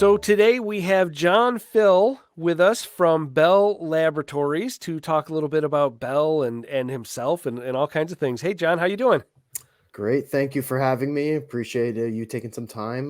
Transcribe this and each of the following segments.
So today we have John Phil with us from Bell Laboratories to talk a little bit about Bell and himself and all kinds of things. Hey, John, how you doing? Great. Thank you for having me. Appreciate you taking some time,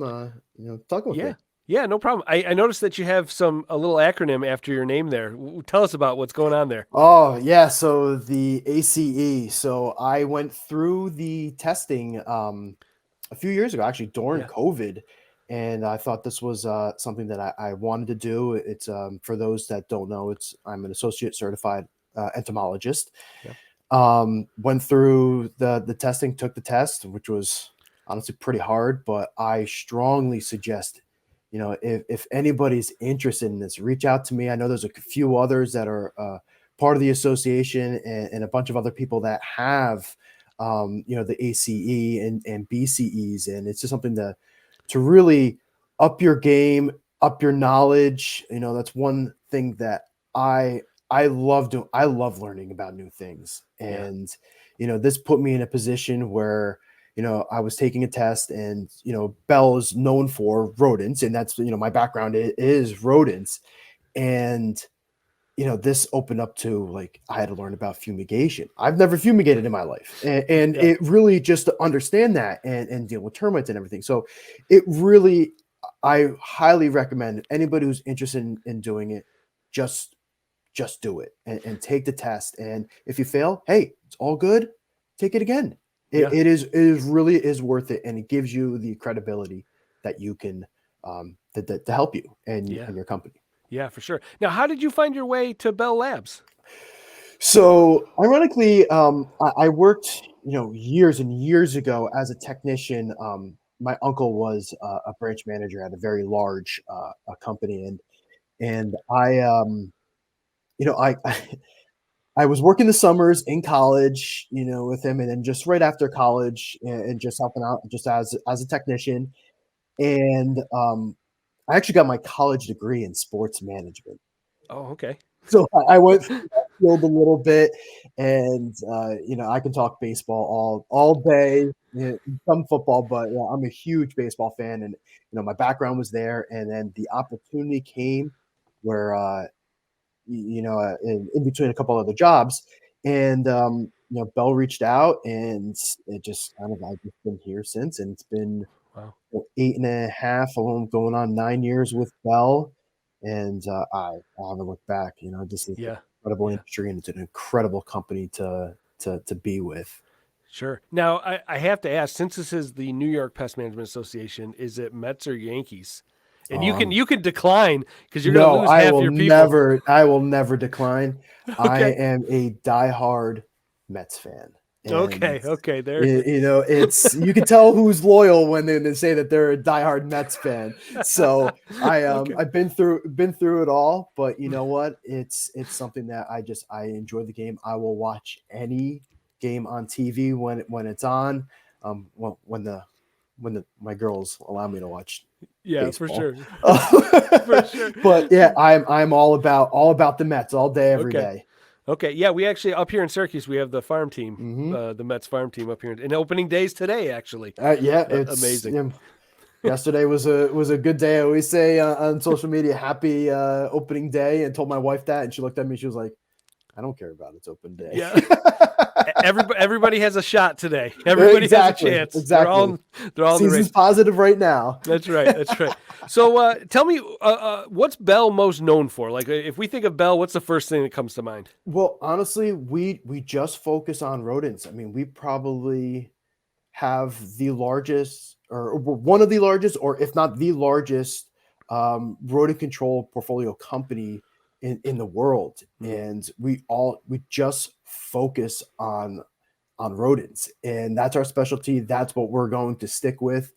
talking with Yeah. me. Yeah, no problem. I noticed that you have a little acronym after your name there. Tell us about what's going on there. Oh, yeah. So the ACE. So I went through the testing a few years ago, actually during Yeah. COVID. And I thought this was something that I wanted to do. It's for those that don't know, I'm an associate certified entomologist. Yeah. Went through the testing, took the test, which was honestly pretty hard, but I strongly suggest, if anybody's interested in this, reach out to me. I know there's a few others that are part of the association, and a bunch of other people that have the ACE and BCEs, and it's just something to really up your game, up your knowledge. That's one thing that I love doing. I love learning about new things. Yeah. And this put me in a position where I was taking a test, and Bell is known for rodents, and that's my background is rodents. And this opened up to, like, I had to learn about fumigation. I've never fumigated in my life. And Yeah. it really, just to understand that and deal with termites and everything. So it really, I highly recommend anybody who's interested in doing it, just do it and take the test. And if you fail, hey, it's all good. Take it again. Yeah. It is really is worth it, and it gives you the credibility that you can to help you Yeah. and your company. Yeah, for sure. Now, how did you find your way to Bell Labs? So ironically, I worked, years and years ago as a technician. My uncle was a branch manager at a very large a company, and I I was working the summers in college, with him, and then just right after college, and just helping out just as a technician. And I actually got my college degree in sports management. Oh, okay. So I went through that field a little bit, and I can talk baseball all day, some football, but yeah, I'm a huge baseball fan, and my background was there, and then the opportunity came where in between a couple other jobs, and Bell reached out, and it just kind of, I've just been here since, and it's been Wow. eight and a half, going on 9 years with Bell, and I haven't looked back. This is an Yeah. incredible Yeah. industry, and it's an incredible company to be with. Sure. Now, I have to ask, since this is the New York Pest Management Association, is it Mets or Yankees? And you can Um, you can decline because you're going to no, lose half your people. I will never decline. I Okay. am a diehard Mets fan, and Okay. Okay. There it is. it's, you can tell who's loyal when they say that they're a diehard Mets fan. So Okay. I've been through it all, but you know what? It's something that I enjoy the game. I will watch any game on TV when it's on. When my girls allow me to watch Yeah, for baseball. sure. For sure. But yeah, I'm all about the Mets all day, every Okay. day. Okay. Yeah, we actually up here in Syracuse we have the farm team, Hmm. the Mets farm team up here, and opening days today actually. Yeah, Amazing. yesterday was a good day. I always say on social media, happy opening day, and told my wife that, and she looked at me. She was like, "I don't care about it's open day." Yeah. Everybody has a shot today. Everybody has a Exactly, chance. exactly. They're all in the Season's race. positive right now. That's right. That's right. So tell me, what's Bell most known for? Like, if we think of Bell, what's the first thing that comes to mind? Well, honestly, we just focus on rodents. I mean, we probably have the largest, or one of the largest, or if not the largest, rodent control portfolio company in the world. Hmm. And we just focus on rodents, and that's our specialty. That's what we're going to stick with.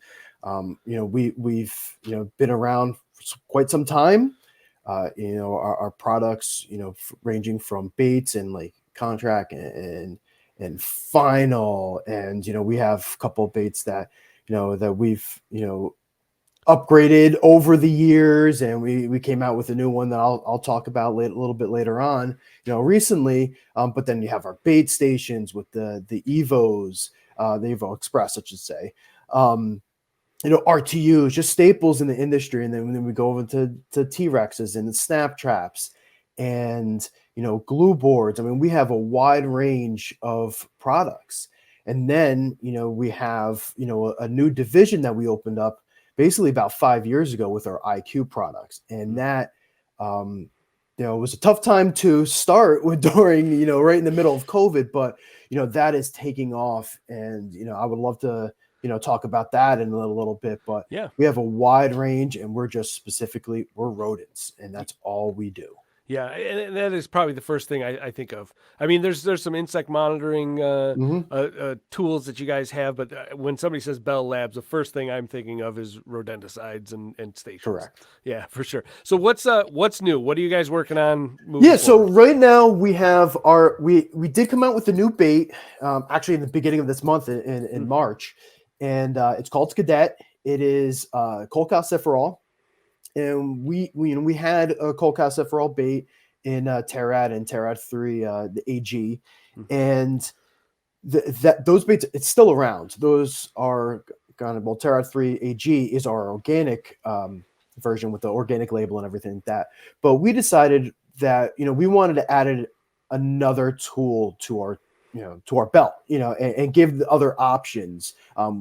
We've been around for quite some time. Our products, ranging from baits and like contract and final, and we have a couple of baits that that we've upgraded over the years, and we came out with a new one that I'll talk about a little bit later on, recently. But then you have our bait stations with the Evos, the Evo Express, I should say. um RTUs, just staples in the industry. And then we go over to T-Rexes and snap traps and, glue boards. I mean, we have a wide range of products. And then, we have, a new division that we opened up basically about 5 years ago with our IQ products. And that, it was a tough time to start with during, right in the middle of COVID, but, that is taking off. And, I would love to, talk about that in a little bit, but Yeah. we have a wide range and we're rodents and that's all we do. Yeah, and that is probably the first thing I think of. I mean, there's some insect monitoring Mm-hmm. tools that you guys have, but when somebody says Bell Labs, the first thing I'm thinking of is rodenticides and stations. Correct. Yeah, for sure. So what's new? What are you guys working on moving Yeah, so forward? right now we have we did come out with a new bait, actually in the beginning of this month in March, and it's called Cadet. It is cholecalciferol, and we had a cholecalciferol bait in Terad and Terad 3, the AG, Mm-hmm. and those baits, it's still around. Those are kind of, well, Terra 3 AG is our organic version with the organic label and everything like that. But we decided that we wanted to add another tool to our belt, and give the other options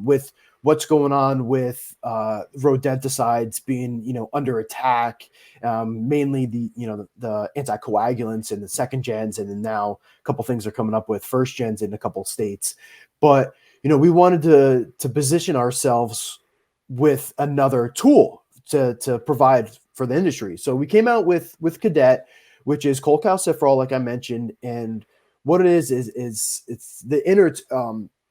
with what's going on with rodenticides being under attack, mainly the anticoagulants and the second gens, and then now a couple things are coming up with first gens in a couple of states. But we wanted to position ourselves with another tool to provide for the industry. So we came out with Cadet, which is cholecalciferol, like I mentioned, and what it is it's the innards.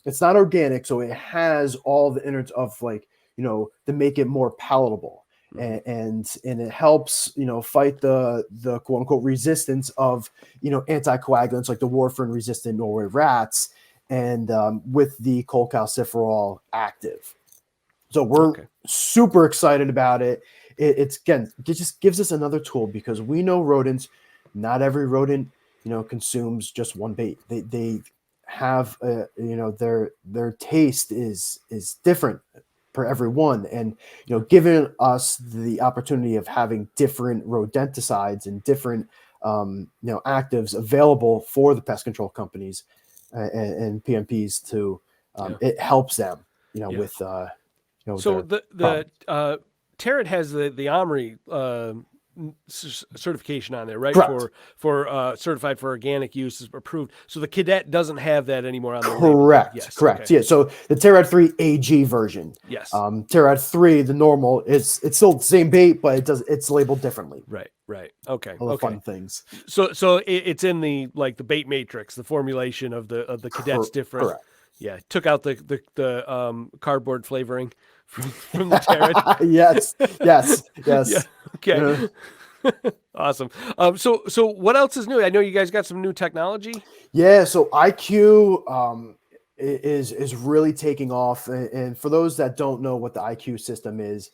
It's not organic, so it has all the innards of, like, to make it more palatable, and it helps fight the quote unquote resistance of anticoagulants like the warfarin resistant Norway rats, and with the cholecalciferol active. So we're Okay. super excited about it. It's, again, it just gives us another tool, because we know rodents. Not every rodent, consumes just one bait. They have their taste is different for everyone, and giving us the opportunity of having different rodenticides and different actives available for the pest control companies and PMPs to Yeah. it helps them Yeah. with So their the problems. Tarot has the Omri certification on there, right? Correct. For certified for organic use is approved. So the Cadet doesn't have that anymore on the label, though. Correct. Yes. Correct. Okay. Yeah. So the Terad 3 AG version, Yes. Terad 3, the normal, it's still the same bait, but it's labeled differently. Right. Right. Okay. All the Okay. fun things. So it's in the the bait matrix. The formulation of the Cadet's different. Correct. Yeah. Took out the cardboard flavoring from the Tarot. Yes. Yes. Yeah. Yes. Okay. Uh, Awesome. So what else is new? I know you guys got some new technology. Yeah, so IQ is really taking off, and for those that don't know what the IQ system is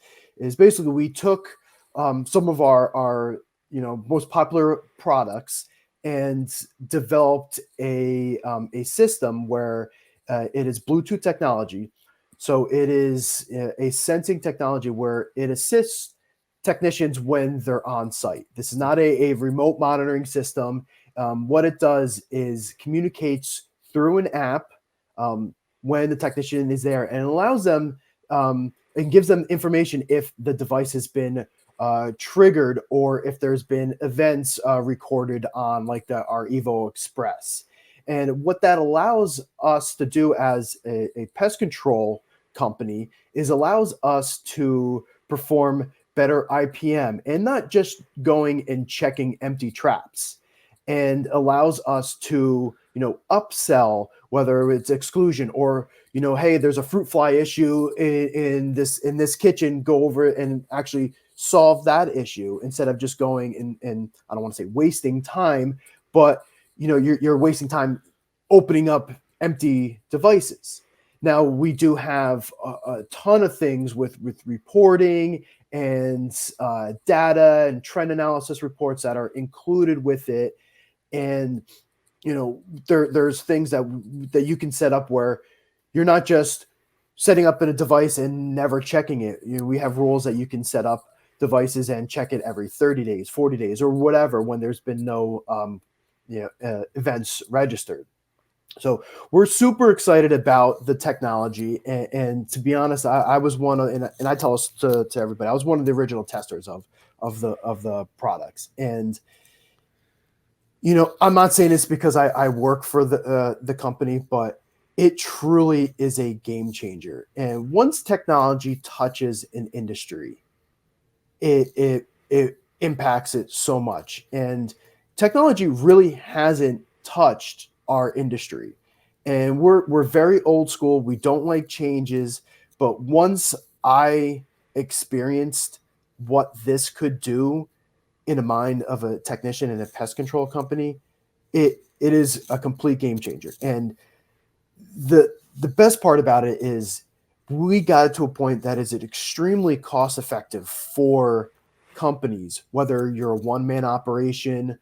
basically we took some of our most popular products and developed a system where it is Bluetooth technology. So it is a sensing technology where it assists technicians when they're on site. This is not a remote monitoring system. What it does is communicates through an app when the technician is there, and allows them and gives them information if the device has been triggered, or if there's been events recorded on, like, our Evo Express. And what that allows us to do as a pest control company is allows us to perform better IPM, and not just going and checking empty traps, and allows us to upsell, whether it's exclusion or hey, there's a fruit fly issue in this kitchen, go over and actually solve that issue, instead of just going and I don't want to say wasting time, but you're wasting time opening up empty devices. Now we do have a ton of things with reporting and data and trend analysis reports that are included with it, and there's things that you can set up where you're not just setting up a device and never checking it. We have rules that you can set up devices and check it every 30 days, 40 days, or whatever when there's been no events registered. So we're super excited about the technology, and to be honest, I was one of, and I tell us to everybody, I was one of the original testers of the products. And I'm not saying this because I work for the company, but it truly is a game changer. And once technology touches an industry, it impacts it so much. And technology really hasn't touched our industry. And we're very old school. We don't like changes. But once I experienced what this could do in the mind of a technician in a pest control company, it is a complete game changer. And the best part about it is we got it to a point that is extremely cost effective for companies, whether you're a one-man operation,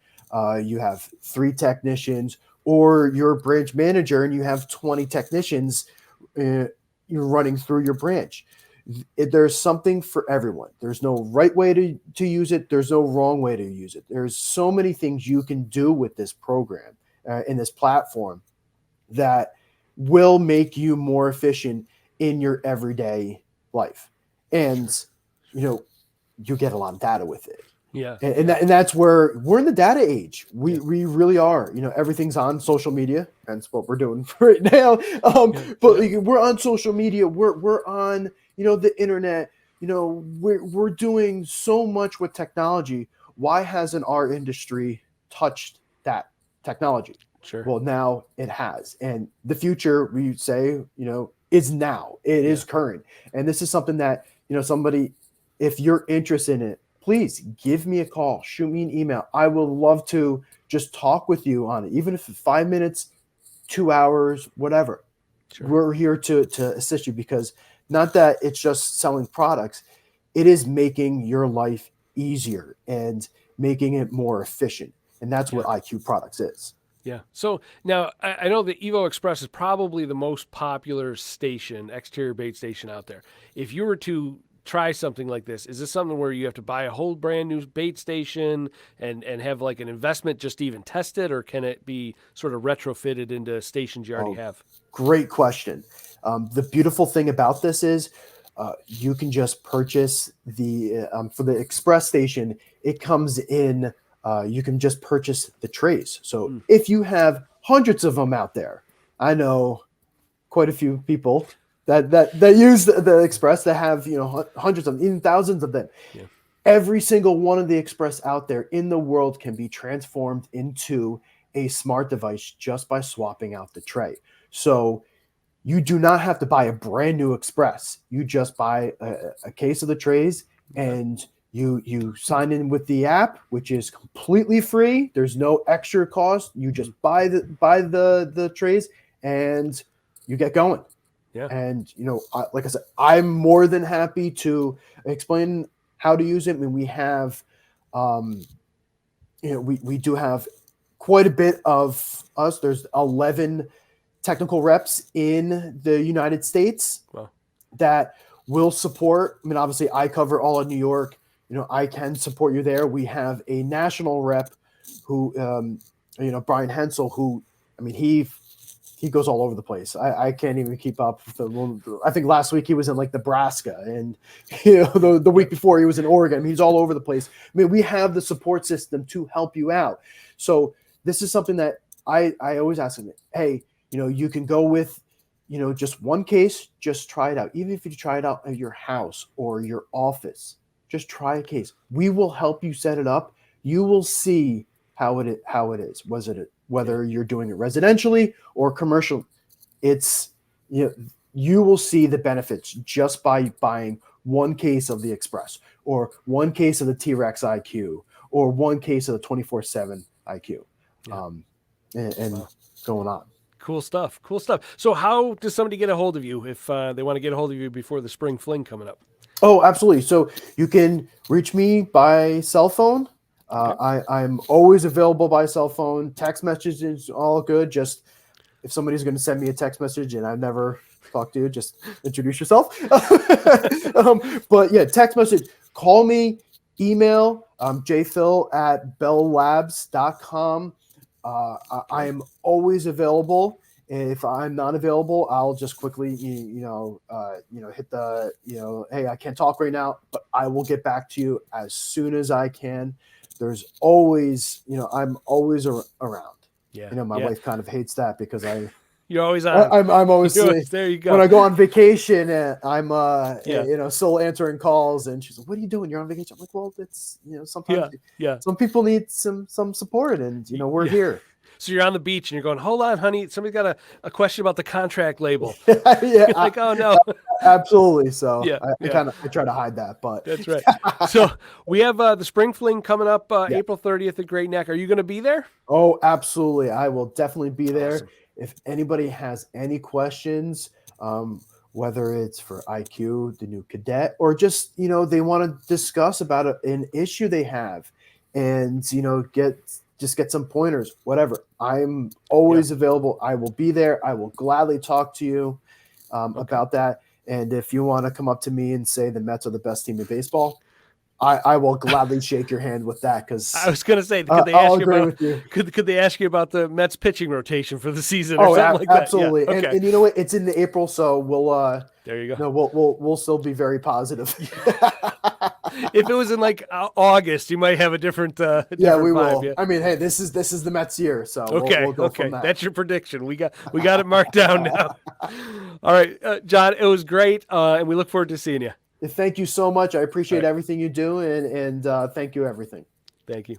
you have 3 technicians, or you're a branch manager and you have 20 technicians you're running through your branch. There's something for everyone. There's no right way to use it. There's no wrong way to use it. There's so many things you can do with this program in this platform that will make you more efficient in your everyday life. And, you get a lot of data with it. Yeah. And that's where we're in the data age. We really are. Everything's on social media. That's what we're doing right now. But we're on social media. We're on the internet. We're doing so much with technology. Why hasn't our industry touched that technology? Sure. Well, now it has, and the future we say is now. It is current, and this is something that somebody, if you're interested in it, please give me a call, shoot me an email. I would love to just talk with you on it, even if it's 5 minutes, 2 hours, whatever. Sure. We're here to assist you, because not that it's just selling products, it is making your life easier and making it more efficient. And that's what IQ Products is. Yeah. So now I know the Evo Express is probably the most popular station, exterior bait station out there. If you were to try something like this, is this something where you have to buy a whole brand new bait station and have like an investment just to even test it, or can it be sort of retrofitted into stations you already have? Great question. The beautiful thing about this is you can just purchase for the Express station. It comes in. You can just purchase the trays. So if you have hundreds of them out there, I know quite a few people that use the Express that have hundreds of them, even thousands of them. Yeah. Every single one of the Express out there in the world can be transformed into a smart device just by swapping out the tray. So you do not have to buy a brand new Express. You just buy a case of the trays, and you sign in with the app, which is completely free. There's no extra cost. You just buy the trays and you get going. Yeah. And like I said, I'm more than happy to explain how to use it. I mean, we have, we do have quite a bit of us. There's 11 technical reps in the United States that will support. I mean, obviously, I cover all of New York. I can support you there. We have a national rep who, Brian Hensel, who, I mean, he goes all over the place. I can't even keep up. I think last week he was in like Nebraska, and the week before he was in Oregon. I mean, he's all over the place. I mean, we have the support system to help you out. So this is something that I always ask them. Hey, you can go with, just one case. Just try it out. Even if you try it out at your house or your office, just try a case. We will help you set it up. You will see how it is. Whether you're doing it residentially or commercial, it's you will see the benefits just by buying one case of the Express, or one case of the T-Rex IQ, or one case of the 24/7 IQ, and going on. Cool stuff. Cool stuff. So how does somebody get a hold of you if they want to get a hold of you before the spring fling coming up? Oh, absolutely. So you can reach me by cell phone. I'm always available by cell phone. Text messages, all good. Just if somebody's going to send me a text message and I've never talked to you, just introduce yourself. But yeah, text message, call me, email, jphil@belllabs.com. I am always available. If I'm not available, I'll just quickly, hit the, hey, I can't talk right now, but I will get back to you as soon as I can. There's always, I'm always around. Yeah. My wife kind of hates that because You're always on. I'm always, there you go. when I go on vacation, I'm Yeah. still answering calls, and she's like, "What are you doing? You're on vacation." I'm like, "Well, it's sometimes some people need some support, and we're here." So you're on the beach and you're going, hold on, honey. Somebody's got a question about the contract label. Yeah, like, oh no. Absolutely. So Yeah, I try to hide that, but that's right. So we have the Spring Fling coming up April 30th at Great Neck. Are you going to be there? Oh, absolutely. I will definitely be there. Awesome. If anybody has any questions, whether it's for IQ, the new cadet, or just, they want to discuss about an issue they have and, get some pointers, whatever. I'm always available. I will be there. I will gladly talk to you about that. And if you want to come up to me and say the Mets are the best team in baseball, I will gladly shake your hand with that, because I was going to say, could they ask you about the Mets pitching rotation for the season or something like that? Absolutely. Yeah. Okay. And you know what? It's in the April, so we'll there you go. No, we'll still be very positive. If it was in like August, you might have a different we vibe, will. Yeah. I mean, hey, this is the Mets year, so we'll go from that. That's your prediction. We got it marked down now. All right, John, it was great, and we look forward to seeing you. Thank you so much. I appreciate everything you do, and thank you everything. Thank you.